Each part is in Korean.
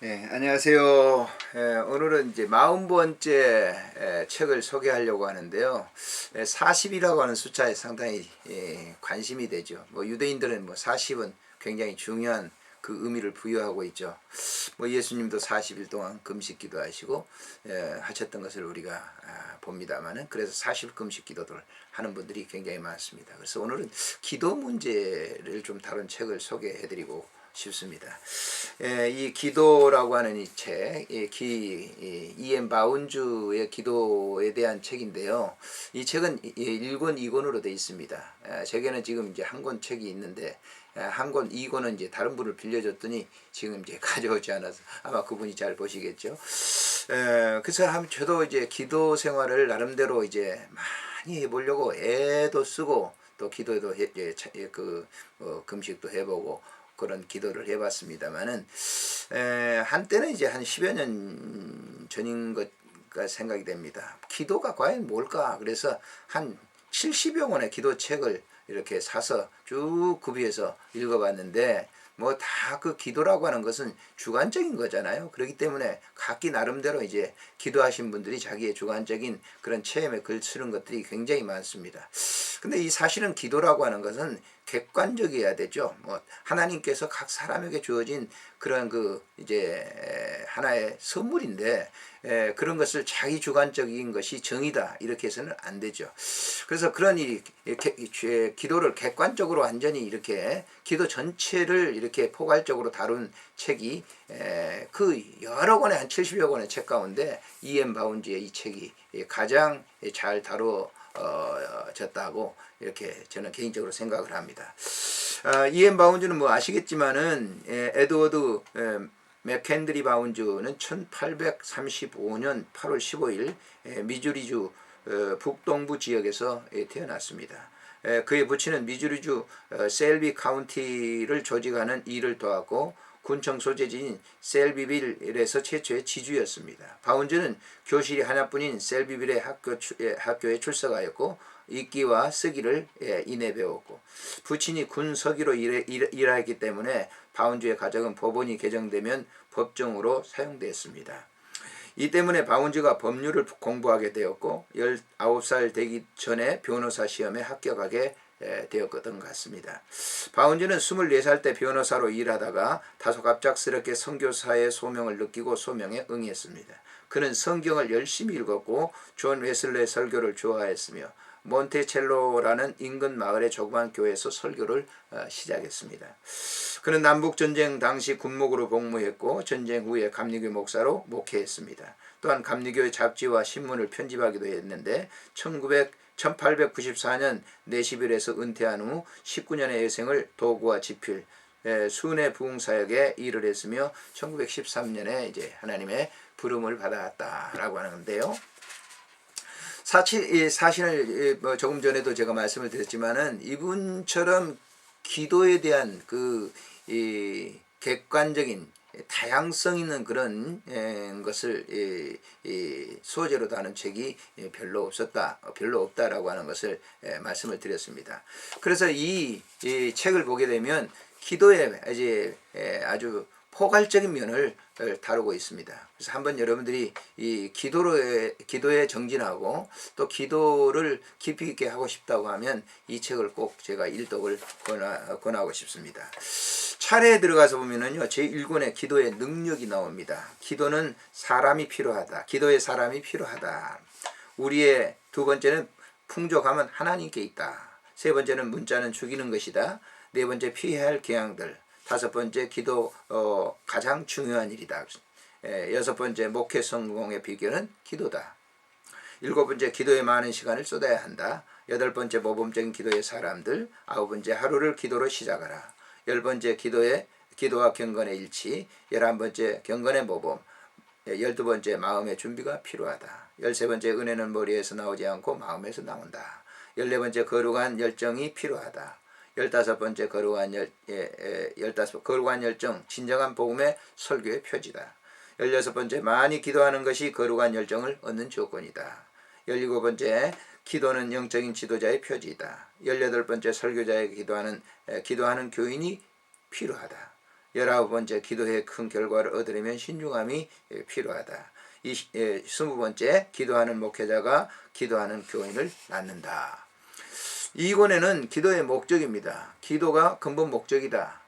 네, 안녕하세요. 오늘은 이제 40번째 책을 소개하려고 하는데요. 40이라고 하는 숫자에 상당히 관심이 되죠. 뭐 유대인들은 뭐 40은 굉장히 중요한 그 의미를 부여하고 있죠. 뭐 예수님도 40일 동안 금식 기도하시고 하셨던 것을 우리가 봅니다만은, 그래서 40 금식 기도를 하는 분들이 굉장히 많습니다. 그래서 오늘은 기도 문제를 좀 다룬 책을 소개해드리고 싶습니다. 이 기도라고 하는 이 책, 이엠 바운주의 기도에 대한 책인데요. 이 책은 1권, 2권으로 되어 있습니다. 제게는 지금 이제 한 권 책이 있는데, 한 권, 2권은 이제 다른 분을 빌려줬더니 지금 이제 가져오지 않아서 아마 그분이 잘 보시겠죠. 그래서 저도 이제 기도 생활을 나름대로 이제 많이 해보려고 애도 쓰고 또 기도도 금식도 해보고 그런 기도를 해봤습니다만은, 한때는 이제 한 10여 년 전인 것가 생각이 됩니다. 기도가 과연 뭘까? 그래서 한 70여 권의 기도책을 이렇게 사서 쭉 구비해서 읽어봤는데, 뭐 다 그 기도라고 하는 것은 주관적인 거잖아요. 그렇기 때문에 각기 나름대로 이제 기도하신 분들이 자기의 주관적인 그런 체험에 글 쓰는 것들이 굉장히 많습니다. 근데 이 사실은 기도라고 하는 것은 객관적이어야 되죠. 뭐 하나님께서 각 사람에게 주어진 그런 그 이제 하나의 선물인데, 그런 것을 자기 주관적인 것이 정의다 이렇게 해서는 안 되죠. 그래서 그런 기도를 객관적으로 완전히 이렇게 기도 전체를 이렇게 포괄적으로 다룬 책이 그 여러 권의 한 70여 권의 책 가운데 이엠 바운지의 이 책이 가장 잘 다루어졌다고 이렇게 저는 개인적으로 생각을 합니다. 이엠 바운즈는 뭐 아시겠지만은 에드워드 맥켄드리 바운즈는 1835년 8월 15일 미주리주 북동부 지역에서 태어났습니다. 그의 부친은 미주리주 셀비 카운티를 조직하는 일을 도왔고 군청 소재지인 셀비빌에서 최초의 지주였습니다. 바운즈는 교실이 하나뿐인 셀비빌의 학교에 출석하였고 읽기와 쓰기를 이내 배웠고, 부친이 군 서기로 일하였기 때문에 바운즈의 가정은 법원이 개정되면 법정으로 사용되었습니다. 이 때문에 바운즈가 법률을 공부하게 되었고 19살 되기 전에 변호사 시험에 합격하게 되었던 것 같습니다. 바운즈는 24살 때 변호사로 일하다가 다소 갑작스럽게 선교사의 소명을 느끼고 소명에 응했습니다. 그는 성경을 열심히 읽었고 존 웨슬레의 설교를 좋아했으며 몬테첼로라는 인근 마을의 조그만 교회에서 설교를 시작했습니다. 그는 남북전쟁 당시 군목으로 복무했고 전쟁 후에 감리교 목사로 목회했습니다. 또한 감리교의 잡지와 신문을 편집하기도 했는데 1894년 내시빌에서 은퇴한 후 19년의 여생을 도구와 지필, 순회 부흥사역에 일을 했으며 1913년에 이제 하나님의 부름을 받았다라고 하는데요. 사실을 조금 전에도 제가 말씀을 드렸지만은 이분처럼 기도에 대한 객관적인 다양성 있는 그런 것을 소재로 다룬 책이 별로 없다라고 하는 것을 말씀을 드렸습니다. 그래서 이 책을 보게 되면 기도에 이제 아주 포괄적인 면을 다루고 있습니다. 그래서 한번 여러분들이 이 기도에 정진하고 또 기도를 깊이 있게 하고 싶다고 하면 이 책을 꼭 제가 일독을 권하고 싶습니다. 차례에 들어가서 보면은요, 제1권에 기도의 능력이 나옵니다. 기도는 사람이 필요하다. 기도의 사람이 필요하다. 우리의 두 번째는 풍족함은 하나님께 있다. 세 번째는 문자는 죽이는 것이다. 네 번째 피해야 할 재앙들. 다섯 번째 기도 가장 중요한 일이다. 여섯 번째 목회 성공의 비결은 기도다. 일곱 번째 기도에 많은 시간을 쏟아야 한다. 여덟 번째 모범적인 기도의 사람들. 아홉 번째 하루를 기도로 시작하라. 열 번째 기도와 경건의 일치. 11번째 경건의 모범. 12번째 마음의 준비가 필요하다. 13번째 은혜는 머리에서 나오지 않고 마음에서 나온다. 14번째 거룩한 열정이 필요하다. 15번째 거룩한 열정, 진정한 복음의 설교의 표지다. 16번째 많이 기도하는 것이 거룩한 열정을 얻는 조건이다. 17번째 기도는 영적인 지도자의 표지이다. 18번째 설교자에게 기도하는 교인이 필요하다. 19번째 기도의 큰 결과를 얻으려면 신중함이 필요하다. 20번째 기도하는 목회자가 기도하는 교인을 낳는다. 이 권에는 기도의 목적입니다. 기도가 근본 목적이다.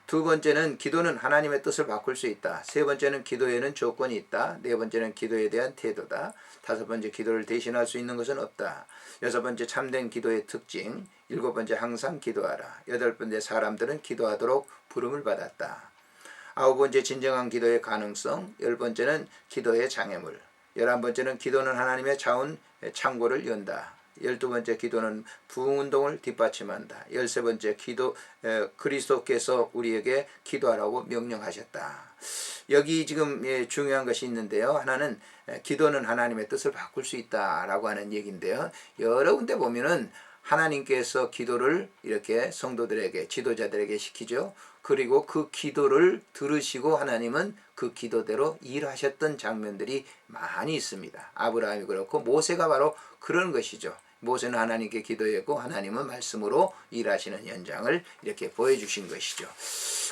두 번째는 기도는 하나님의 뜻을 바꿀 수 있다. 세 번째는 기도에는 조건이 있다. 네 번째는 기도에 대한 태도다. 다섯 번째 기도를 대신할 수 있는 것은 없다. 여섯 번째 참된 기도의 특징. 일곱 번째 항상 기도하라. 여덟 번째 사람들은 기도하도록 부름을 받았다. 아홉 번째 진정한 기도의 가능성. 열 번째는 기도의 장애물. 11번째는 기도는 하나님의 자원 창고를 연다. 12번째 기도는 부흥운동을 뒷받침한다. 13번째 기도 그리스도께서 우리에게 기도하라고 명령하셨다. 여기 지금 중요한 것이 있는데요. 하나는 기도는 하나님의 뜻을 바꿀 수 있다라고 하는 얘기인데요. 여러 군데 보면은 하나님께서 기도를 이렇게 성도들에게 지도자들에게 시키죠. 그리고 그 기도를 들으시고 하나님은 그 기도대로 일하셨던 장면들이 많이 있습니다. 아브라함이 그렇고 모세가 바로 그런 것이죠. 모세는 하나님께 기도했고 하나님은 말씀으로 일하시는 현장을 이렇게 보여주신 것이죠.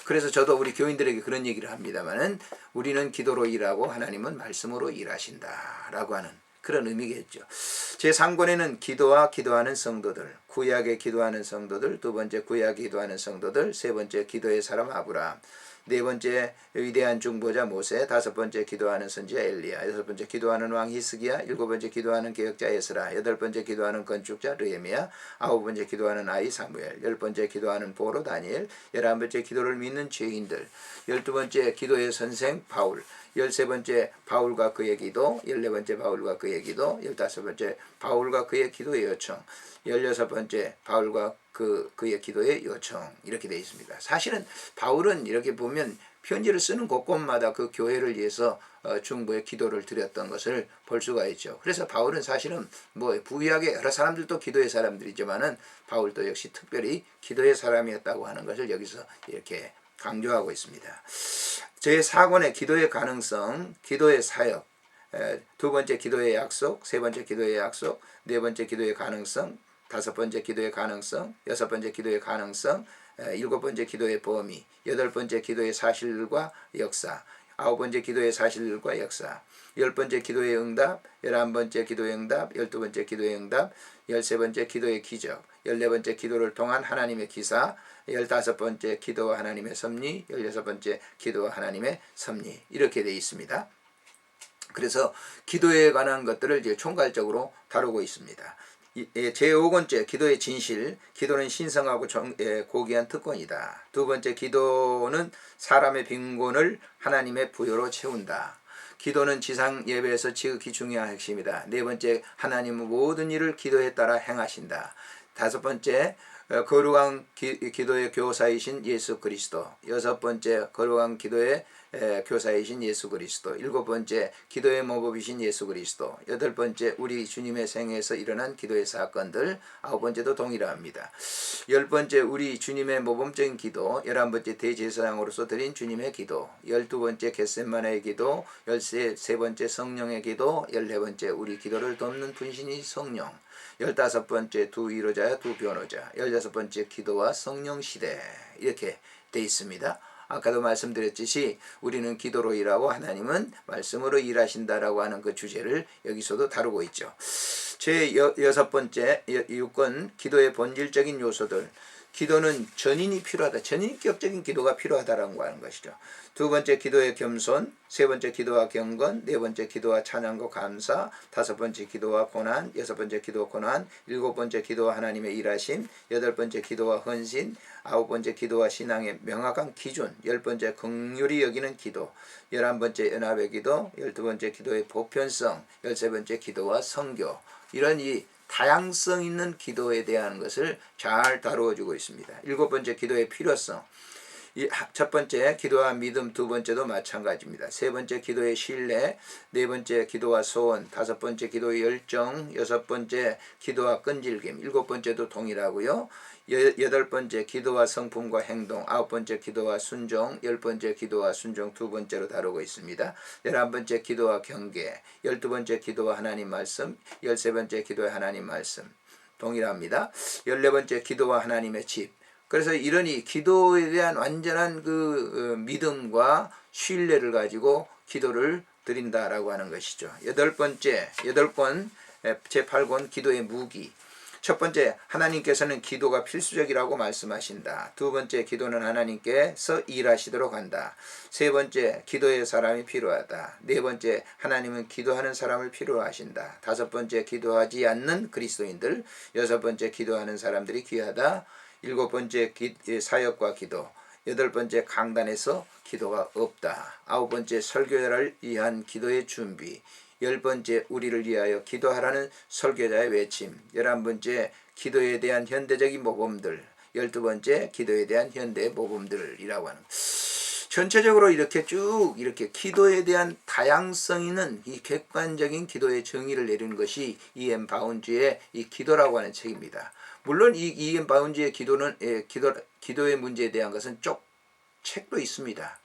그래서 저도 우리 교인들에게 그런 얘기를 합니다만은 우리는 기도로 일하고 하나님은 말씀으로 일하신다라고 하는 그런 의미겠죠. 제3권에는 기도와 기도하는 성도들, 구약에 기도하는 성도들, 두 번째 구약에 기도하는 성도들, 세 번째 기도의 사람 아브라함, 네 번째 위대한 중보자 모세, 다섯 번째 기도하는 선지자 엘리야, 여섯 번째 기도하는 왕 히스기야, 일곱 번째 기도하는 개혁자 에스라, 여덟 번째 기도하는 건축자 르헤미야, 아홉 번째 기도하는 아이 사무엘, 열 번째 기도하는 보로 다니엘, 11번째 기도를 믿는 죄인들, 12번째 기도의 선생 바울, 13번째 바울과 그의 기도, 14번째 바울과 그의 기도, 15번째 바울과 그의 기도의 요청, 16번째 바울과 그의 기도의 요청, 이렇게 되어 있습니다. 사실은 바울은 이렇게 보면 편지를 쓰는 곳곳마다 그 교회를 위해서 중보의 기도를 드렸던 것을 볼 수가 있죠. 그래서 바울은 사실은 부유하게 여러 사람들도 기도의 사람들이지만은 바울도 역시 특별히 기도의 사람이었다고 하는 것을 여기서 이렇게 강조하고 있습니다. 제4권의 기도의 가능성, 기도의 사역, 두 번째 기도의 약속, 세 번째 기도의 약속, 네 번째 기도의 가능성, 다섯 번째 기도의 가능성, 여섯 번째 기도의 가능성, 일곱 번째 기도의 범위, 여덟 번째 기도의 사실과 역사, 아홉 번째 기도의 사실과 역사, 열 번째 기도의 응답, 11번째 기도의 응답, 12번째 기도의 응답, 13번째 기도의 기적, 14번째 기도를 통한 하나님의 기사, 15번째 기도와 하나님의 섭리, 16번째 기도와 하나님의 섭리, 이렇게 되어 있습니다. 그래서 기도에 관한 것들을 이제 총괄적으로 다루고 있습니다. 제5번째 기도의 진실, 기도는 신성하고 고귀한 특권이다. 두 번째 기도는 사람의 빈곤을 하나님의 부여로 채운다. 기도는 지상 예배에서 지극히 중요한 핵심이다. 네 번째, 하나님은 모든 일을 기도에 따라 행하신다. 다섯 번째, 거룩한 기도의 교사이신 예수 그리스도. 여섯 번째, 거룩한 기도의 교사이신 예수 그리스도. 일곱 번째, 기도의 모범이신 예수 그리스도. 여덟 번째, 우리 주님의 생애에서 일어난 기도의 사건들. 아홉 번째도 동일합니다. 열 번째, 우리 주님의 모범적인 기도. 11번째, 대제사장으로서 드린 주님의 기도. 12번째, 겟세마네의 기도. 13번째, 성령의 기도. 14번째, 우리 기도를 돕는 분신이 성령. 15번째, 두 위로자야 두 변호자. 16번째, 기도와 성령 시대, 이렇게 돼 있습니다. 아까도 말씀드렸듯이 우리는 기도로 일하고 하나님은 말씀으로 일하신다라고 하는 그 주제를 여기서도 다루고 있죠. 제6번째 6권 기도의 본질적인 요소들. 기도는 전인이 필요하다. 전인격적인 기도가 필요하다라고 하는 것이죠. 두 번째 기도의 겸손, 세 번째 기도와 경건, 네 번째 기도와 찬양과 감사, 다섯 번째 기도와 고난, 여섯 번째 기도와 고난, 일곱 번째 기도와 하나님의 일하심, 여덟 번째 기도와 헌신, 아홉 번째 기도와 신앙의 명확한 기준, 열 번째 긍휼히 여기는 기도, 11번째 연합의 기도, 12번째 기도의 보편성, 13번째 기도와 선교. 이런 이 다양성 있는 기도에 대한 것을 잘 다루어주고 있습니다. 일곱 번째 기도의 필요성. 첫 번째 기도와 믿음, 두 번째도 마찬가지입니다. 세 번째 기도의 신뢰, 네 번째 기도와 소원, 다섯 번째 기도의 열정, 여섯 번째 기도와 끈질김, 일곱 번째도 동일하고요. 여덟 번째 기도와 성품과 행동, 아홉 번째 기도와 순종, 열 번째 기도와 순종 두 번째로 다루고 있습니다. 11번째 기도와 경계, 12번째 기도와 하나님 말씀, 13번째 기도와 하나님 말씀 동일합니다. 14번째 기도와 하나님의 집, 그래서 이러니 기도에 대한 완전한 그 믿음과 신뢰를 가지고 기도를 드린다라고 하는 것이죠. 여덟 번 제8권 기도의 무기. 첫 번째, 하나님께서는 기도가 필수적이라고 말씀하신다. 두 번째, 기도는 하나님께서 일하시도록 한다. 세 번째, 기도의 사람이 필요하다. 네 번째, 하나님은 기도하는 사람을 필요로 하신다. 다섯 번째, 기도하지 않는 그리스도인들. 여섯 번째, 기도하는 사람들이 귀하다. 일곱 번째, 사역과 기도. 여덟 번째, 강단에서 기도가 없다. 아홉 번째, 설교를 위한 기도의 준비. 열 번째, 우리를 위하여 기도하라는 설교자의 외침. 11번째, 기도에 대한 현대적인 모범들. 12번째, 기도에 대한 현대 모범들이라고 하는. 전체적으로 이렇게 쭉 이렇게 기도에 대한 다양성 있는 이 객관적인 기도의 정의를 내리는 것이 E.M. 바운즈의 이 기도라고 하는 책입니다. 물론 이 E.M. 바운즈의 기도는 기도의 문제에 대한 것은 책도 있습니다.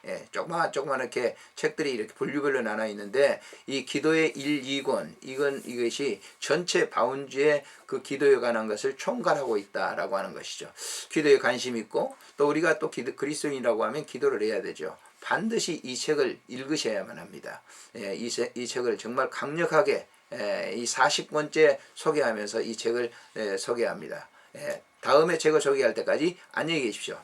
조그맣게 책들이 이렇게 분류별로 나눠 있는데 이 기도의 1, 2권 이것이 전체 바운즈의 그 기도에 관한 것을 총괄하고 있다라고 하는 것이죠. 기도에 관심 있고 또 우리가 또 그리스도인이라고 하면 기도를 해야 되죠. 반드시 이 책을 읽으셔야만 합니다. 이 책을 정말 강력하게 이 40권째 소개하면서 이 책을 소개합니다. 다음에 책을 소개할 때까지 안녕히 계십시오.